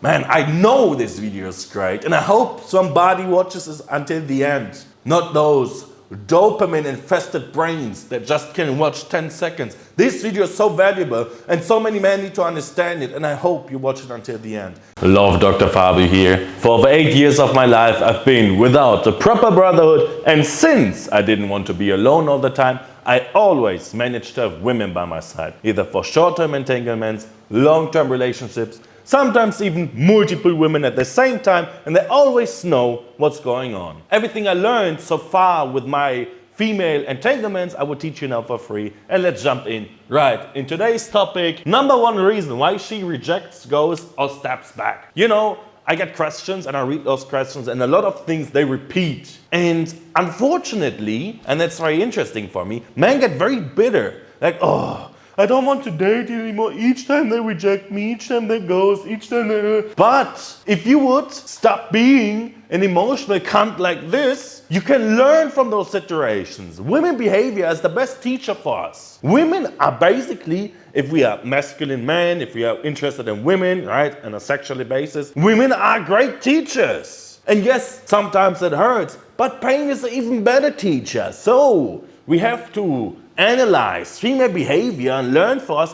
Man, I know this video is great, and I hope somebody watches this until the end. Not those dopamine-infested brains that just can watch 10 seconds. This video is so valuable, and so many men need to understand it, and I hope you watch it until the end. Love Dr. Fabio here. For over 8 years of my life, I've been without a proper brotherhood, and since I didn't want to be alone all the time, I always managed to have women by my side, either for short-term entanglements, long-term relationships, sometimes even multiple women at the same time, and they always know what's going on. Everything I learned so far with my female entanglements, I will teach you now for free. And let's jump in right in today's topic. Number one reason why she rejects, goes, or steps back. You know, I get questions and I read those questions, and a lot of things they repeat. And unfortunately, and that's very interesting for me, men get very bitter. Like, oh, I don't want to date you anymore. Each time they reject me, each time they ghost, each time they... But if you would stop being an emotional cunt like this, you can learn from those situations. Women behavior is the best teacher for us. Women are basically, if we are masculine men, if we are interested in women, right, on a sexual basis, women are great teachers. And yes, sometimes it hurts, but pain is an even better teacher. So we have to analyze female behavior and learn for us,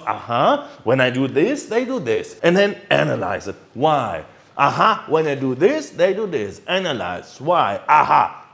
when I do this, they do this. And then analyze it. Why? When I do this, they do this. Analyze. Why?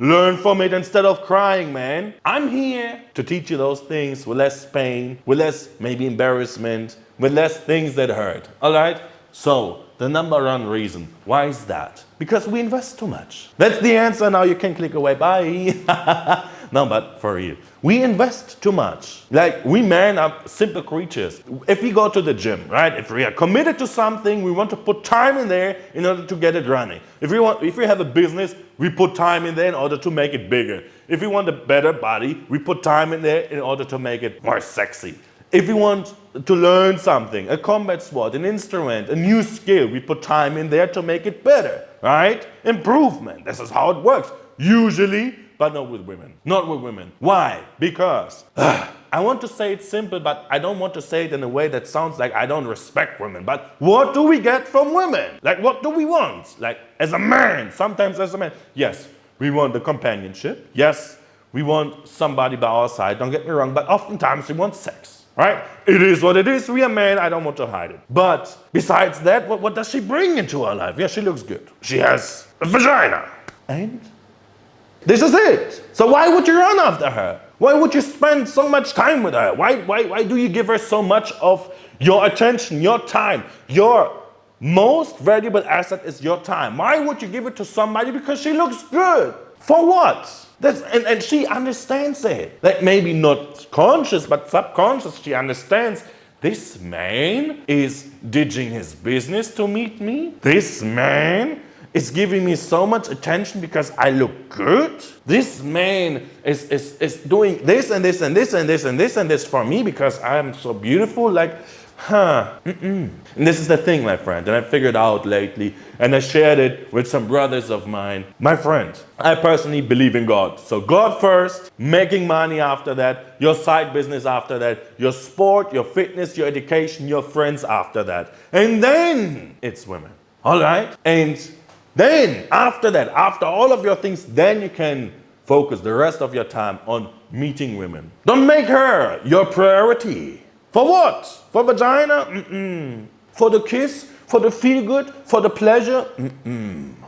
Learn from it instead of crying, man. I'm here to teach you those things with less pain, with less maybe embarrassment, with less things that hurt. All right? So, the number one reason. Why is that? Because we invest too much. That's the answer. Now you can click away. Bye. No, but for real. We invest too much. Like, we men are simple creatures. If we go to the gym, right? If we are committed to something, we want to put time in there in order to get it running. If we have a business, we put time in there in order to make it bigger. If we want a better body, we put time in there in order to make it more sexy. If we want to learn something, a combat sport, an instrument, a new skill, we put time in there to make it better, right? Improvement. This is how it works. Usually, but not with women. Not with women. Why? Because I want to say it simple, but I don't want to say it in a way that sounds like I don't respect women. But what do we get from women? Like, what do we want? Like, as a man, sometimes as a man. Yes, we want the companionship. Yes, we want somebody by our side. Don't get me wrong, but oftentimes we want sex. Right? It is what it is. We are men. I don't want to hide it. But besides that, what does she bring into our life? Yeah, she looks good. She has a vagina. And this is it. So why would you run after her? Why would you spend so much time with her? Why do you give her so much of your attention, your time? Your most valuable asset is your time. Why would you give it to somebody because she looks good? For what? And she understands it. Like, maybe not conscious, but subconscious, she understands this man is ditching his business to meet me. This man is giving me so much attention because I look good. This man is doing this and this and this and this and this and this for me because I am so beautiful. Like, And this is the thing, my friend, and I figured out lately, and I shared it with some brothers of mine. My friend, I personally believe in God. So God first, making money after that, your side business after that, your sport, your fitness, your education, your friends after that. And then it's women. All right? And then after that, after all of your things, then you can focus the rest of your time on meeting women. Don't make her your priority. For what? For vagina? For the kiss? For the feel good? For the pleasure?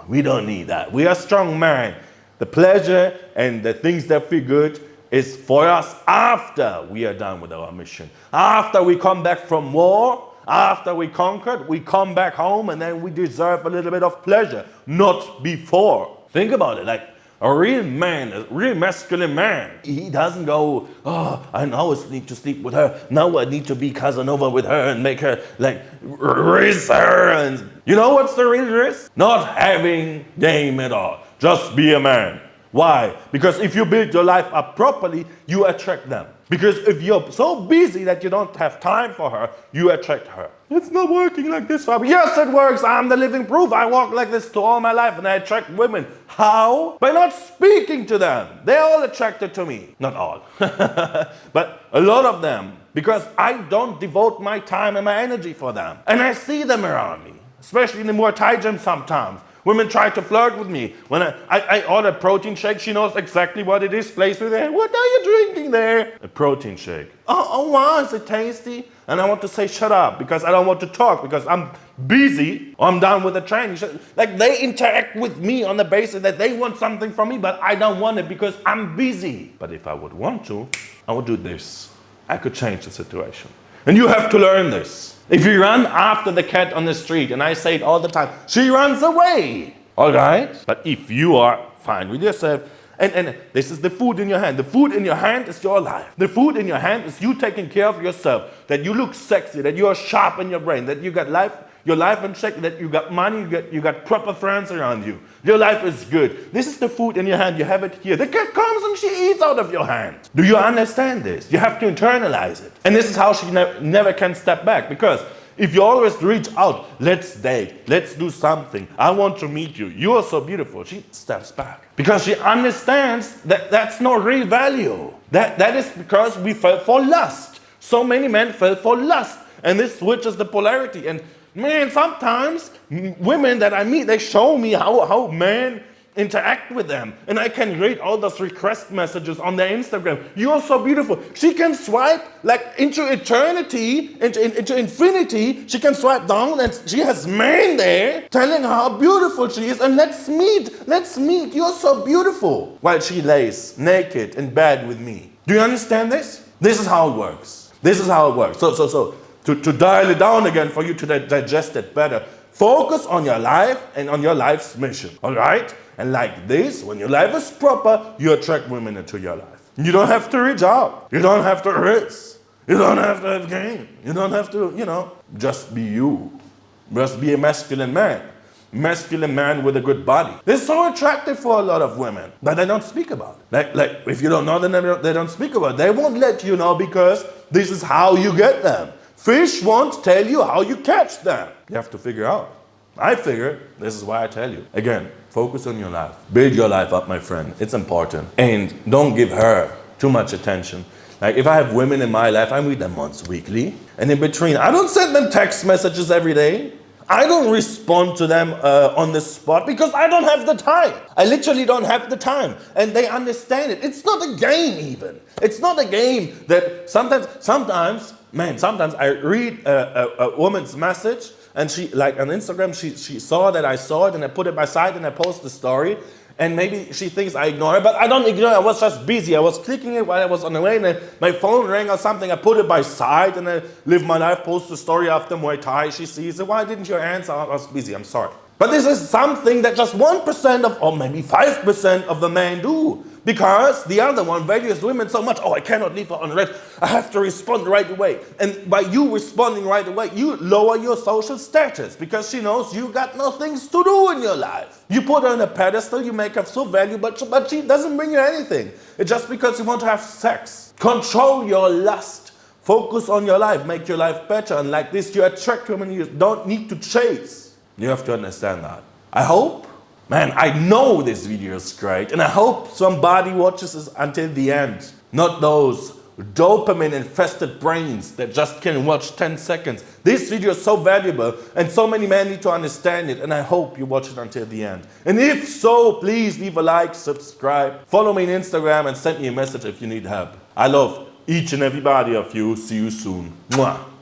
We don't need that. We are strong men. The pleasure and the things that feel good is for us after we are done with our mission. After we come back from war, after we conquered, we come back home and then we deserve a little bit of pleasure. Not before. Think about it. Like, a real man, a real masculine man, he doesn't go, oh, I now need to sleep with her. Now I need to be Casanova with her and make her, like, raise her. And you know what's the real risk? Not having game at all. Just be a man. Why? Because if you build your life up properly, you attract them. Because if you're so busy that you don't have time for her, you attract her. It's not working like this, Fabio. Yes, it works. I'm the living proof. I walk like this to all my life and I attract women. How? By not speaking to them. They're all attracted to me. Not all. But a lot of them. Because I don't devote my time and my energy for them. And I see them around me. especially in the Muay Thai gym sometimes. Women try to flirt with me. When I order a protein shake, she knows exactly what it is. Placed with her. What are you drinking there? A protein shake. Oh, wow, is it tasty? And I want to say, shut up, because I don't want to talk, because I'm busy, or I'm done with the training. Like, they interact with me on the basis that they want something from me, but I don't want it because I'm busy. But if I would want to, I would do this. I could change the situation. And you have to learn this. If you run after the cat on the street, and I say it all the time, she runs away. All right? But if you are fine with yourself, and this is the food in your hand. The food in your hand is your life. The food in your hand is you taking care of yourself, that you look sexy, that you are sharp in your brain, that you got your life in check, that you got money, you got proper friends around you. Your life is good. This is the food in your hand. You have it here. The cat comes and she eats out of your hand. Do you understand this? You have to internalize it. And this is how she never can step back, because if you always reach out, let's date, let's do something, I want to meet you, you are so beautiful, she steps back. Because she understands that that's not real value. That is because we fell for lust. So many men fell for lust. And this switches the polarity. And man, sometimes women that I meet, they show me how men interact with them. And I can read all those request messages on their Instagram. You are so beautiful. She can swipe like into eternity, into infinity. She can swipe down and she has men there telling her how beautiful she is. And let's meet. You're so beautiful. While she lays naked in bed with me. Do you understand this? This is how it works. This is how it works. So to dial it down again for you to digest it better, focus on your life and on your life's mission. All right? And like this, when your life is proper, you attract women into your life. You don't have to reach out. You don't have to risk. You don't have to have game. You don't have to, just be you. Just be a masculine man. Masculine man with a good body. They're so attractive for a lot of women, but they don't speak about it. Like if you don't know them, they don't speak about it. They won't let you know because this is how you get them. Fish won't tell you how you catch them. You have to figure out. I figure, this is why I tell you. Again, focus on your life. Build your life up, my friend. It's important. And don't give her too much attention. Like if I have women in my life, I meet them once weekly. And in between, I don't send them text messages every day. I don't respond to them on the spot because I don't have the time. I literally don't have the time. And they understand it. It's not a game even. It's not a game that sometimes I read a woman's message and she, like on Instagram, she saw that I saw it and I put it by side and I post the story. And maybe she thinks I ignore it, but I don't ignore it. I was just busy. I was clicking it while I was on the way, and then my phone rang or something. I put it by side, and I live my life, post a story after Muay Thai. She sees it. Why didn't you answer? I was busy. I'm sorry. But this is something that just 1% of, or maybe 5% of the men do. Because the other one values women so much. Oh, I cannot leave her unread. I have to respond right away. And by you responding right away, you lower your social status because she knows you got no things to do in your life. You put her on a pedestal, you make her so valuable, but she doesn't bring you anything. It's just because you want to have sex. Control your lust. Focus on your life. Make your life better. And like this, you attract women you don't need to chase. You have to understand that. I hope. Man, I know this video is great, and I hope somebody watches this until the end. Not those dopamine-infested brains that just can watch 10 seconds. This video is so valuable, and so many men need to understand it, and I hope you watch it until the end. And if so, please leave a like, subscribe, follow me on Instagram, and send me a message if you need help. I love each and every body of you. See you soon. Mwah.